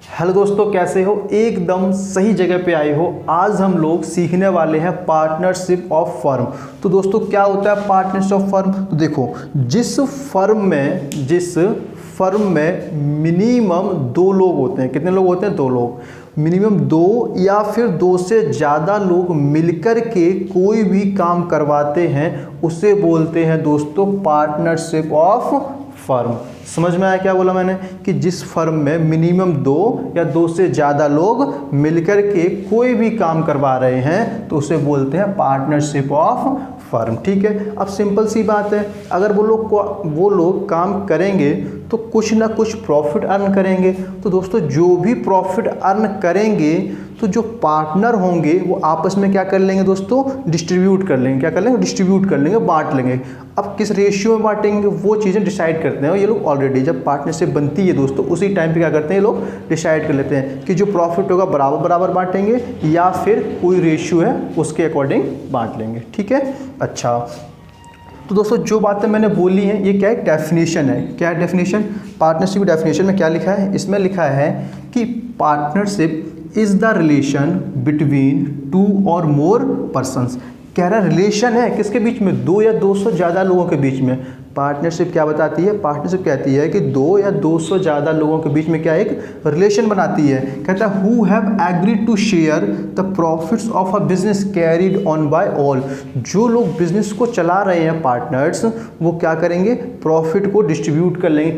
Hello दोस्तों, कैसे हो? एकदम सही जगह पे आए हो। आज हम लोग सीखने वाले हैं पार्टनरशिप ऑफ फर्म। तो दोस्तों क्या होता है पार्टनरशिप ऑफ फर्म? तो देखो, जिस फर्म में मिनिमम 2 लोग होते हैं। कितने लोग होते हैं? 2 लोग। मिनिमम 2 या फिर 2 से ज़्यादा लोग मिलकर के कोई भी काम करवाते हैं, उसे बोलते हैं दोस्तों पार्टनरशिप ऑफ फर्म। समझ में आया क्या बोला मैंने? कि जिस फर्म में मिनिमम 2 या 2 से ज़्यादा लोग मिलकर के कोई भी काम करवा रहे हैं तो उसे बोलते हैं पार्टनरशिप ऑफ फर्म। ठीक है, अब सिंपल सी बात है, अगर वो लोग काम करेंगे तो कुछ ना कुछ प्रॉफिट अर्न करेंगे। तो दोस्तों जो भी प्रॉफिट अर्न करेंगे तो जो पार्टनर होंगे वो आपस में क्या कर लेंगे दोस्तों? डिस्ट्रीब्यूट कर लेंगे। क्या कर लेंगे? डिस्ट्रीब्यूट कर लेंगे, बांट लेंगे। अब किस रेशियो में बांटेंगे वो चीज़ें डिसाइड करते हैं ये लोग। ऑलरेडी जब पार्टनरशिप बनती है दोस्तों, उसी टाइम पे क्या करते हैं ये लोग? डिसाइड कर लेते हैं कि जो प्रॉफिट होगा बराबर बराबर बांटेंगे या फिर कोई रेशियो है उसके अकॉर्डिंग बांट लेंगे। ठीक है, अच्छा। तो दोस्तों जो बातें मैंने बोली हैं ये क्या है? डेफिनेशन है। क्या है डेफिनेशन? पार्टनरशिप की डेफिनेशन में क्या लिखा है? इसमें लिखा है कि partnership is the relation between 2 और मोर पर्सन्स। कह रहा रिलेशन है किसके बीच में? 2 या 2 से ज़्यादा लोगों के बीच में। पार्टनरशिप क्या बताती है? पार्टनरशिप कहती है कि 2 या 2 से ज़्यादा लोगों के बीच में क्या एक रिलेशन बनाती है। कहता है who have agreed to share the profits of a business carried on by all. जो लोग बिजनेस को चला रहे हैं पार्टनर्स, वो क्या करेंगे? प्रॉफिट को डिस्ट्रीब्यूट कर लेंगे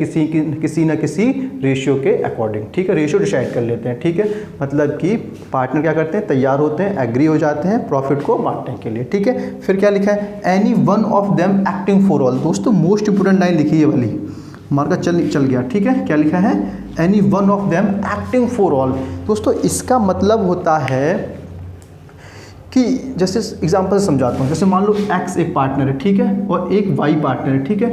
किसी न किसी रेशियो के अकॉर्डिंग। ठीक है, रेशियो डिसाइड कर लेते हैं। ठीक है, मतलब कि पार्टनर क्या करते हैं? तैयार होते हैं, एग्री हो जाते हैं प्रॉफिट को बांटने के लिए। ठीक है, फिर क्या लिखा है? Any one of them acting for all. दोस्तों मोस्ट इंपोर्टेंट लाइन लिखी है वाली, मार्का चल गया। ठीक है, क्या लिखा है? Any one of them acting for all. दोस्तों इसका मतलब होता है कि जैसे एग्जांपल समझाता हूँ। जैसे मान लो एक्स एक पार्टनर है, ठीक है, और एक वाई पार्टनर है। ठीक है,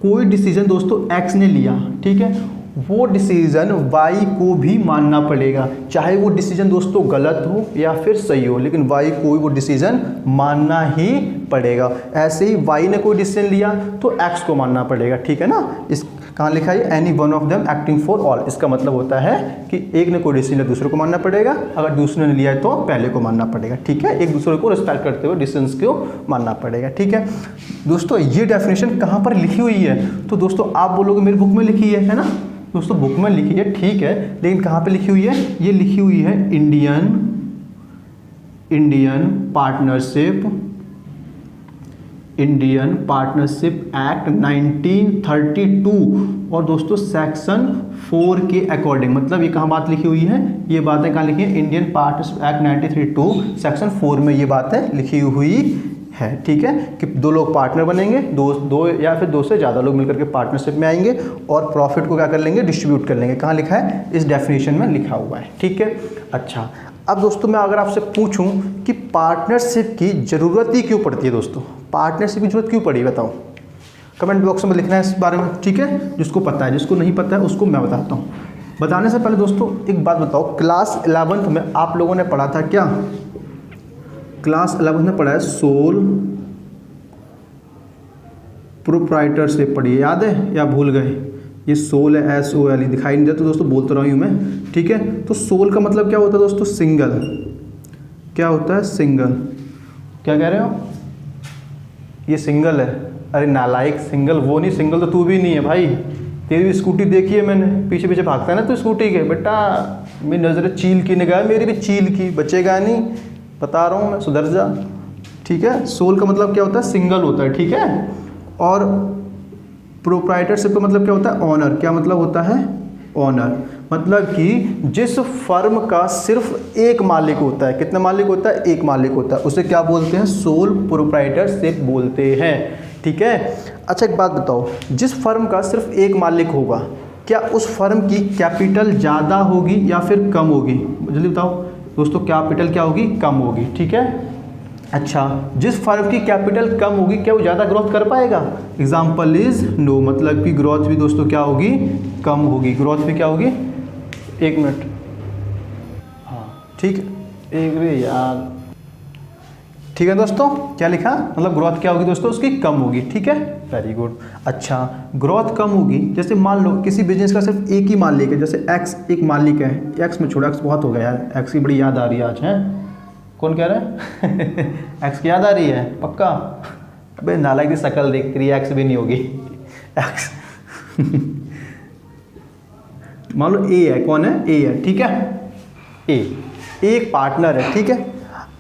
कोई डिसीजन दोस्तों एक्स ने लिया, ठीक है, वो डिसीजन वाई को भी मानना पड़ेगा। चाहे वो डिसीजन दोस्तों गलत हो या फिर सही हो, लेकिन वाई को वो डिसीजन मानना ही पड़ेगा। ऐसे ही वाई ने कोई डिसीजन लिया तो एक्स को मानना पड़ेगा। ठीक है ना? इस कहाँ लिखा है? Any one of them acting for all. इसका मतलब होता है कि एक ने कोई डिसीजन दूसरे को मानना पड़ेगा, अगर दूसरे ने लिया है तो पहले को मानना पड़ेगा। ठीक है, एक दूसरे को रिस्पेक्ट करते हुए डिसीजंस को मानना पड़ेगा। ठीक है दोस्तों, ये डेफिनेशन कहाँ पर लिखी हुई है? तो दोस्तों आप बोलोगे मेरी बुक में लिखी है ना? दोस्तों बुक में लिखी है, ठीक है, लेकिन कहाँ पे लिखी हुई है? ये लिखी हुई है इंडियन पार्टनरशिप एक्ट 1932 और दोस्तों सेक्शन 4 के अकॉर्डिंग। मतलब ये कहाँ बात लिखी हुई है? ये बातें कहाँ लिखी है? इंडियन पार्टनरशिप एक्ट 1932 सेक्शन 4 में ये बातें लिखी हुई है। ठीक है, कि 2 लोग पार्टनर बनेंगे, दो या फिर 2 से ज़्यादा लोग मिलकर के पार्टनरशिप में आएंगे और प्रॉफिट को क्या कर लेंगे? डिस्ट्रीब्यूट कर लेंगे। कहाँ लिखा है? इस डेफिनेशन में लिखा हुआ है। ठीक है, अच्छा। अब दोस्तों मैं अगर आपसे पूछूं कि पार्टनरशिप की ज़रूरत ही क्यों पड़ती है? दोस्तों पार्टनरशिप की जरूरत क्यों पड़ी? बताओ, कमेंट बॉक्स में लिखना है इस बारे में। ठीक है, जिसको पता है, जिसको नहीं पता है उसको मैं बताता हूँ। बताने से पहले दोस्तों एक बात बताओ, क्लास 11th में आप लोगों ने पढ़ा था क्या? क्लास 11th में पढ़ा है सोल प्रोप्राइटरशिप पढ़ी है, याद है या भूल गए? ये सोल है, SOL, दिखाई नहीं देता तो दोस्तों बोलते रहा हूँ मैं। ठीक है, तो सोल का मतलब क्या होता है दोस्तों? सिंगल। क्या होता है? सिंगल। क्या कह रहे हो? ये सिंगल है। अरे नालायक, सिंगल वो नहीं, सिंगल तो तू भी नहीं है भाई। तेरी भी स्कूटी देखी है मैंने, पीछे पीछे भागता है ना तू स्कूटी के। बेटा मेरी नज़र चील की निगाह, मेरी भी चील की, बचेगा नहीं, बता रहा हूँ मैं, सुधर जा। ठीक है, सोल का मतलब क्या होता है? सिंगल होता है। ठीक है, और प्रोप्राइटरशिप का मतलब क्या होता है? ऑनर। क्या मतलब होता है? ऑनर। मतलब कि जिस फर्म का सिर्फ एक मालिक होता है। कितना मालिक होता है? एक मालिक होता है, उसे क्या बोलते हैं? सोल प्रोप्राइटरशिप बोलते हैं। ठीक है, अच्छा एक बात बताओ, जिस फर्म का सिर्फ एक मालिक होगा, क्या उस फर्म की कैपिटल ज़्यादा होगी या फिर कम होगी? जल्दी बताओ दोस्तों, कैपिटल क्या होगी? कम होगी। ठीक है, अच्छा, जिस फर्म की कैपिटल कम होगी क्या वो ज़्यादा ग्रोथ कर पाएगा? Example is no. मतलब कि ग्रोथ भी दोस्तों क्या होगी? कम होगी। ग्रोथ भी क्या होगी? 1 मिनट, हाँ ठीक है, एक रे यार, ठीक है दोस्तों, क्या लिखा, मतलब ग्रोथ क्या होगी दोस्तों, उसकी कम होगी। ठीक है, वेरी गुड। अच्छा, ग्रोथ कम होगी, जैसे मान लो किसी बिजनेस का सिर्फ एक ही मालिक है, जैसे एक्स एक मालिक है, एक्स में छोड़ो, एक्स बहुत हो गया यार, एक्स की बड़ी याद आ रही है आज, है कौन कह रहा है एक्स की याद आ रही है पक्का, अबे नालायक की शक्ल देख रही है, एक्स भी नहीं होगी एक्स मान लो ए है, कौन है, ए है, ठीक है, ए एक पार्टनर है, ठीक है।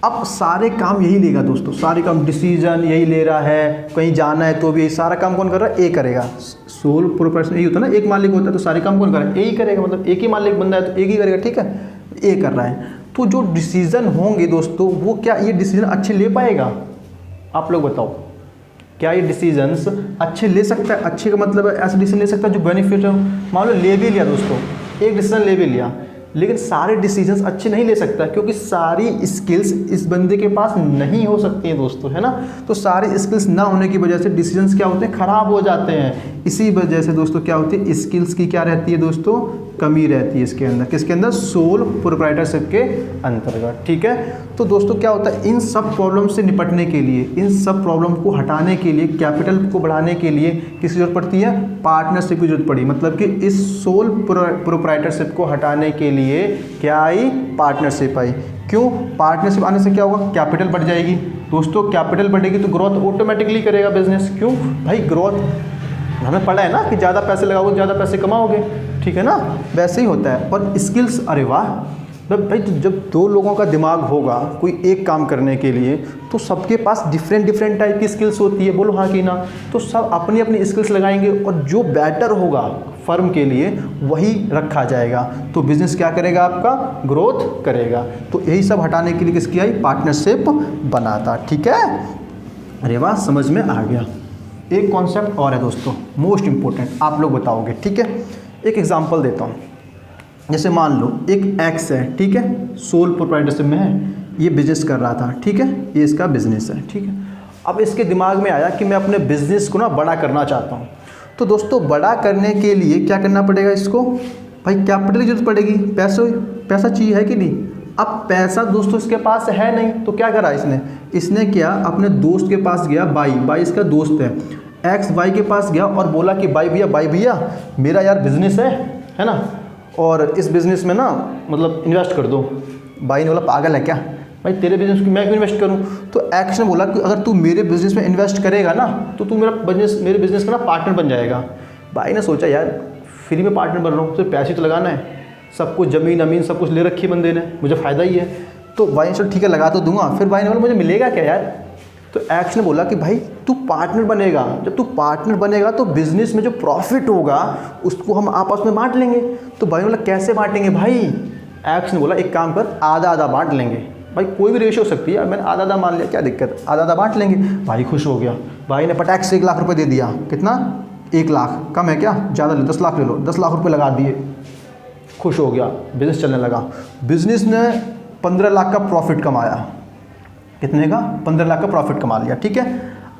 अब सारे काम यही लेगा दोस्तों, सारे काम डिसीजन यही ले रहा है, कहीं जाना है तो भी यही सारा काम कौन कर रहा है, ए करेगा। सोल प्रोप्राइटर यही होता है ना, एक मालिक होता है तो सारे काम कौन कर रहा है, ए ही करेगा, मतलब एक ही मालिक बंदा है तो एक ही करेगा, ठीक है, ए कर रहा है। तो जो डिसीजन होंगे दोस्तों, वो क्या ये डिसीजन अच्छे ले पाएगा, आप लोग बताओ, क्या ये डिसीजंस अच्छे ले सकता है, अच्छे का मतलब है ऐसा डिसीजन ले सकता है जो बेनिफिट हो, मान लो ले भी लिया दोस्तों, एक डिसीजन ले भी लिया, लेकिन सारे डिसीजंस अच्छे नहीं ले सकता, क्योंकि सारी स्किल्स इस बंदे के पास नहीं हो सकती हैं दोस्तों, है ना। तो सारे स्किल्स ना होने की वजह से डिसीजंस क्या होते हैं, ख़राब हो जाते हैं। इसी वजह से दोस्तों क्या होती है, स्किल्स की क्या रहती है दोस्तों, कमी रहती है इसके अंदर, किसके अंदर, सोल प्रोप्राइटरशिप के अंतर्गत। ठीक है, तो दोस्तों क्या होता है, इन सब प्रॉब्लम से निपटने के लिए, इन सब प्रॉब्लम को हटाने के लिए, कैपिटल को बढ़ाने के लिए किसकी जरूरत पड़ती है, पार्टनरशिप की जरूरत पड़ी। मतलब कि इस सोल प्रोप्राइटरशिप को हटाने के लिए क्या आई, पार्टनरशिप आई। क्यों, पार्टनरशिप आने से क्या होगा, कैपिटल बढ़ जाएगी दोस्तों, कैपिटल बढ़ेगी तो ग्रोथ ऑटोमेटिकली करेगा बिजनेस। क्यों भाई, ग्रोथ हमें पढ़ा है ना कि ज़्यादा पैसे लगाओगे ज़्यादा पैसे कमाओगे, ठीक है ना, वैसे ही होता है। और स्किल्स, अरे वाह भाई, तो जब दो लोगों का दिमाग होगा कोई एक काम करने के लिए, तो सबके पास डिफरेंट टाइप की स्किल्स होती है, बोलो हाँ कि ना। तो सब अपनी अपनी स्किल्स लगाएंगे और जो बेटर होगा फर्म के लिए वही रखा जाएगा, तो बिजनेस क्या करेगा, आपका ग्रोथ करेगा। तो यही सब हटाने के लिए किसकी आई, पार्टनरशिप बनाता। ठीक है, अरे वाह, समझ में आ गया। एक कॉन्सेप्ट और है दोस्तों, मोस्ट इंपॉर्टेंट, आप लोग बताओगे, ठीक है। एक एग्जांपल देता हूँ, जैसे मान लो एक एक्स है, ठीक है, सोल प्रोप्राइटरशिप में है, ये बिजनेस कर रहा था, ठीक है, ये इसका बिजनेस है, ठीक है। अब इसके दिमाग में आया कि मैं अपने बिजनेस को ना बड़ा करना चाहता हूँ। तो दोस्तों बड़ा करने के लिए क्या करना पड़ेगा इसको, भाई कैपिटल की जरूरत पड़ेगी, पैसा चाहिए, है कि नहीं। अब पैसा दोस्तों इसके पास है नहीं, तो क्या करा इसने क्या, अपने दोस्त के पास गया, बाई इसका दोस्त है, एक्स वाई के पास गया और बोला कि बाई भैया मेरा यार बिजनेस है ना, और इस बिज़नेस में ना मतलब इन्वेस्ट कर दो। भाई ने बोला पागल है क्या भाई, तेरे बिजनेस में मैं क्यों इन्वेस्ट करूं। तो एक्स ने बोला कि अगर तू मेरे बिजनेस में इन्वेस्ट करेगा ना तो तू मेरे बिजनेस का ना पार्टनर बन जाएगा। भाई ने सोचा यार फ्री में पार्टनर बन रहा हूँ, तो पैसे तो लगाना है, सब कुछ ज़मीन अमीन सब कुछ ले रखी है बंदे ने, मुझे फ़ायदा ही है। तो भाई ने चलो ठीक है लगा तो दूंगा। फिर भाई ने बोला मुझे मिलेगा क्या यार। तो एक्स ने बोला कि भाई तू पार्टनर बनेगा, जब तू पार्टनर बनेगा तो बिजनेस में जो प्रॉफिट होगा उसको हम आपस में बांट लेंगे। तो भाई ने बोला कैसे बांटेंगे भाई। एक्स ने बोला एक काम कर, आधा आधा बांट लेंगे। भाई कोई भी रेशियो हो सकती है, मैंने आधा आधा मान लिया, क्या दिक्कत, आधा आधा बांट लेंगे। भाई खुश हो गया, भाई ने पटाख से 1 लाख रुपये दे दिया। कितना, 1 लाख, कम है क्या, ज़्यादा ले, 10 लाख ले लो, 10 लाख रुपये लगा दिए। खुश हो गया, बिजनेस चलने लगा। बिजनेस ने 15 लाख का प्रॉफिट कमाया। कितने का, 15 लाख का प्रॉफिट कमा लिया, ठीक है।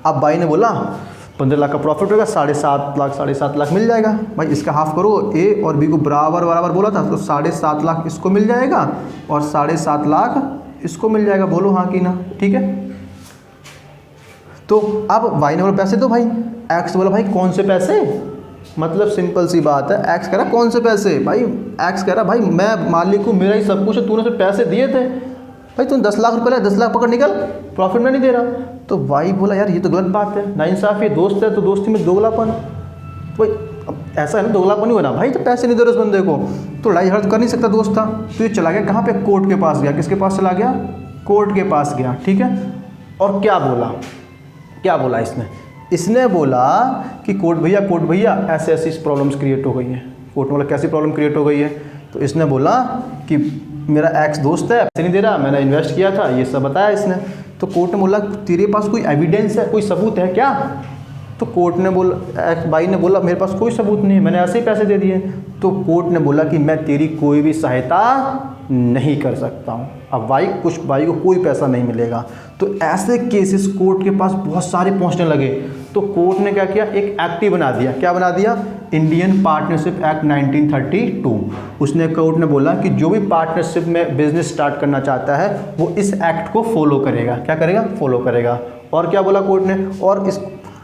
अब भाई ने बोला 15 लाख का प्रॉफिट होगा, 7.5 लाख मिल जाएगा। भाई इसका हाफ करो, ए और बी को बराबर बोला था, तो 7.5 लाख इसको मिल जाएगा और 7.5 लाख इसको मिल जाएगा। बोलो हाँ कि ना, ठीक है। तो अब भाई ने बोला पैसे दो भाई। एक्स बोला भाई कौन से पैसे, मतलब सिंपल सी बात है, एक्स कह रहा कौन से पैसे। भाई एक्स कह रहा भाई मैं मालिक हूँ, मेरा ही सब कुछ है, तूने तो पैसे दिए थे। भाई तूने 10 लाख रुपये, 10 लाख पकड़ निकल, प्रॉफिट में नहीं दे रहा। तो भाई बोला यार ये तो गलत बात है, नाइंसाफ़ी, दोस्त है तो दोस्ती में दोगलापन। भाई अब ऐसा है ना, दोगलापन ही होना। भाई तो पैसे नहीं दे रहे उस बंदे को, तो लड़ाई झगड़ा कर नहीं सकता दोस्त था। तो ये चला गया कहाँ पे, कोर्ट के पास गया। किसके पास चला गया, कोर्ट के पास गया, ठीक है। और क्या बोला इसने बोला कि कोर्ट भैया ऐसे ऐसी प्रॉब्लम्स क्रिएट हो गई हैं। कोर्ट में बोला कैसी प्रॉब्लम क्रिएट हो गई है। तो इसने बोला कि मेरा एक्स दोस्त है, पैसे नहीं दे रहा, मैंने इन्वेस्ट किया था, ये सब बताया इसने। तो कोर्ट ने बोला तेरे पास कोई एविडेंस है, कोई सबूत है क्या। तो कोर्ट ने बोला, भाई ने बोला मेरे पास कोई सबूत नहीं है, मैंने ऐसे ही पैसे दे दिए। तो कोर्ट ने बोला कि मैं तेरी कोई भी सहायता नहीं कर सकता हूँ। अब भाई को कोई पैसा नहीं मिलेगा। तो ऐसे केसेस कोर्ट के पास बहुत सारे पहुँचने लगे। तो कोर्ट ने क्या किया, एक एक्ट ही बना दिया। क्या बना दिया, इंडियन पार्टनरशिप एक्ट 1932। उसने कोर्ट ने बोला कि जो भी पार्टनरशिप में बिजनेस स्टार्ट करना चाहता है वो इस एक्ट को फॉलो करेगा। क्या करेगा? फॉलो करेगा। और क्या बोला कोर्ट ने? और इस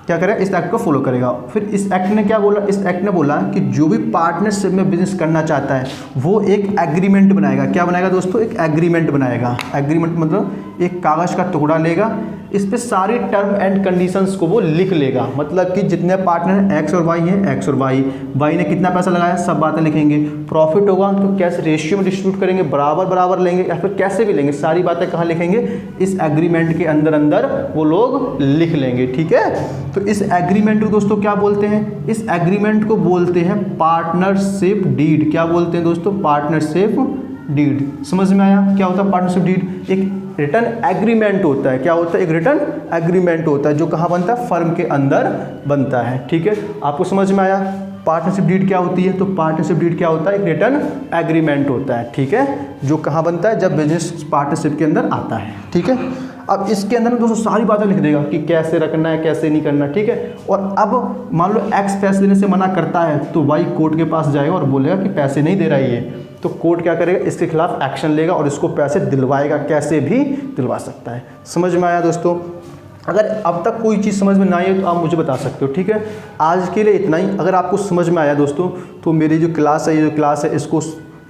क्या करेगा? इस एक्ट को फॉलो करेगा। फिर इस एक्ट ने क्या बोला? इस एक्ट ने बोला कि जो भी पार्टनरशिप में बिजनेस करना चाहता है वो एक एग्रीमेंट बनाएगा। क्या बनाएगा दोस्तों? एक एग्रीमेंट बनाएगा। एग्रीमेंट मतलब एक कागज़ का टुकड़ा लेगा, इस पे सारी टर्म एंड कंडीशंस को वो लिख लेगा। मतलब कि जितने पार्टनर एक्स और वाई हैं, एक्स और वाई ने कितना पैसा लगाया, सब बातें लिखेंगे। प्रॉफिट होगा तो कैसे रेशियो में डिस्ट्रीब्यूट करेंगे, बराबर बराबर लेंगे या फिर कैसे भी लेंगे, सारी बातें कहाँ लिखेंगे? इस एग्रीमेंट के अंदर अंदर वो लोग लिख लेंगे। ठीक है, तो इस एग्रीमेंट को दोस्तों क्या बोलते हैं? इस एग्रीमेंट को बोलते हैं पार्टनरशिप डीड। क्या बोलते हैं दोस्तों? Partnership deed. समझ में आया क्या होता है पार्टनरशिप डीड? एक रिटर्न एग्रीमेंट होता है। क्या होता है? एक रिटर्न एग्रीमेंट होता है जो कहाँ बनता है? फर्म के अंदर बनता है। ठीक है, आपको समझ में आया पार्टनरशिप डीड क्या होती है? तो पार्टनरशिप डीड क्या होता है? एक रिटर्न एग्रीमेंट होता है। ठीक है, जो कहाँ बनता है? जब बिजनेस पार्टनरशिप के अंदर आता है। ठीक है, अब इसके अंदर दोस्तों सारी बातें लिख देगा कि कैसे रखना है, कैसे नहीं करना। ठीक है, और अब मान लो एक्स पैसे देने से मना करता है तो वाई कोर्ट के पास जाएगा और बोलेगा कि पैसे नहीं दे रहा है ये, तो कोर्ट क्या करेगा? इसके खिलाफ एक्शन लेगा और इसको पैसे दिलवाएगा। कैसे भी दिलवा सकता है। समझ में आया दोस्तों? अगर अब तक कोई चीज़ समझ में ना आई तो आप मुझे बता सकते हो। ठीक है, आज के लिए इतना ही। अगर आपको समझ में आया दोस्तों तो मेरी जो क्लास है, ये जो क्लास है इसको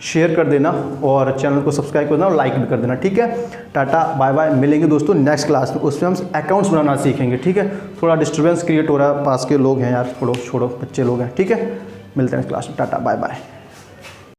शेयर कर देना और चैनल को सब्सक्राइब कर देना और लाइक भी कर देना। ठीक है, टाटा बाय बाय। मिलेंगे दोस्तों नेक्स्ट क्लास में, उसमें हम अकाउंट्स बनाना सीखेंगे। ठीक है, थोड़ा डिस्टर्बेंस क्रिएट हो रहा है, पास के लोग हैं यार, छोड़ो बच्चे लोग हैं। ठीक है, मिलते हैं क्लास में। Tata bye bye.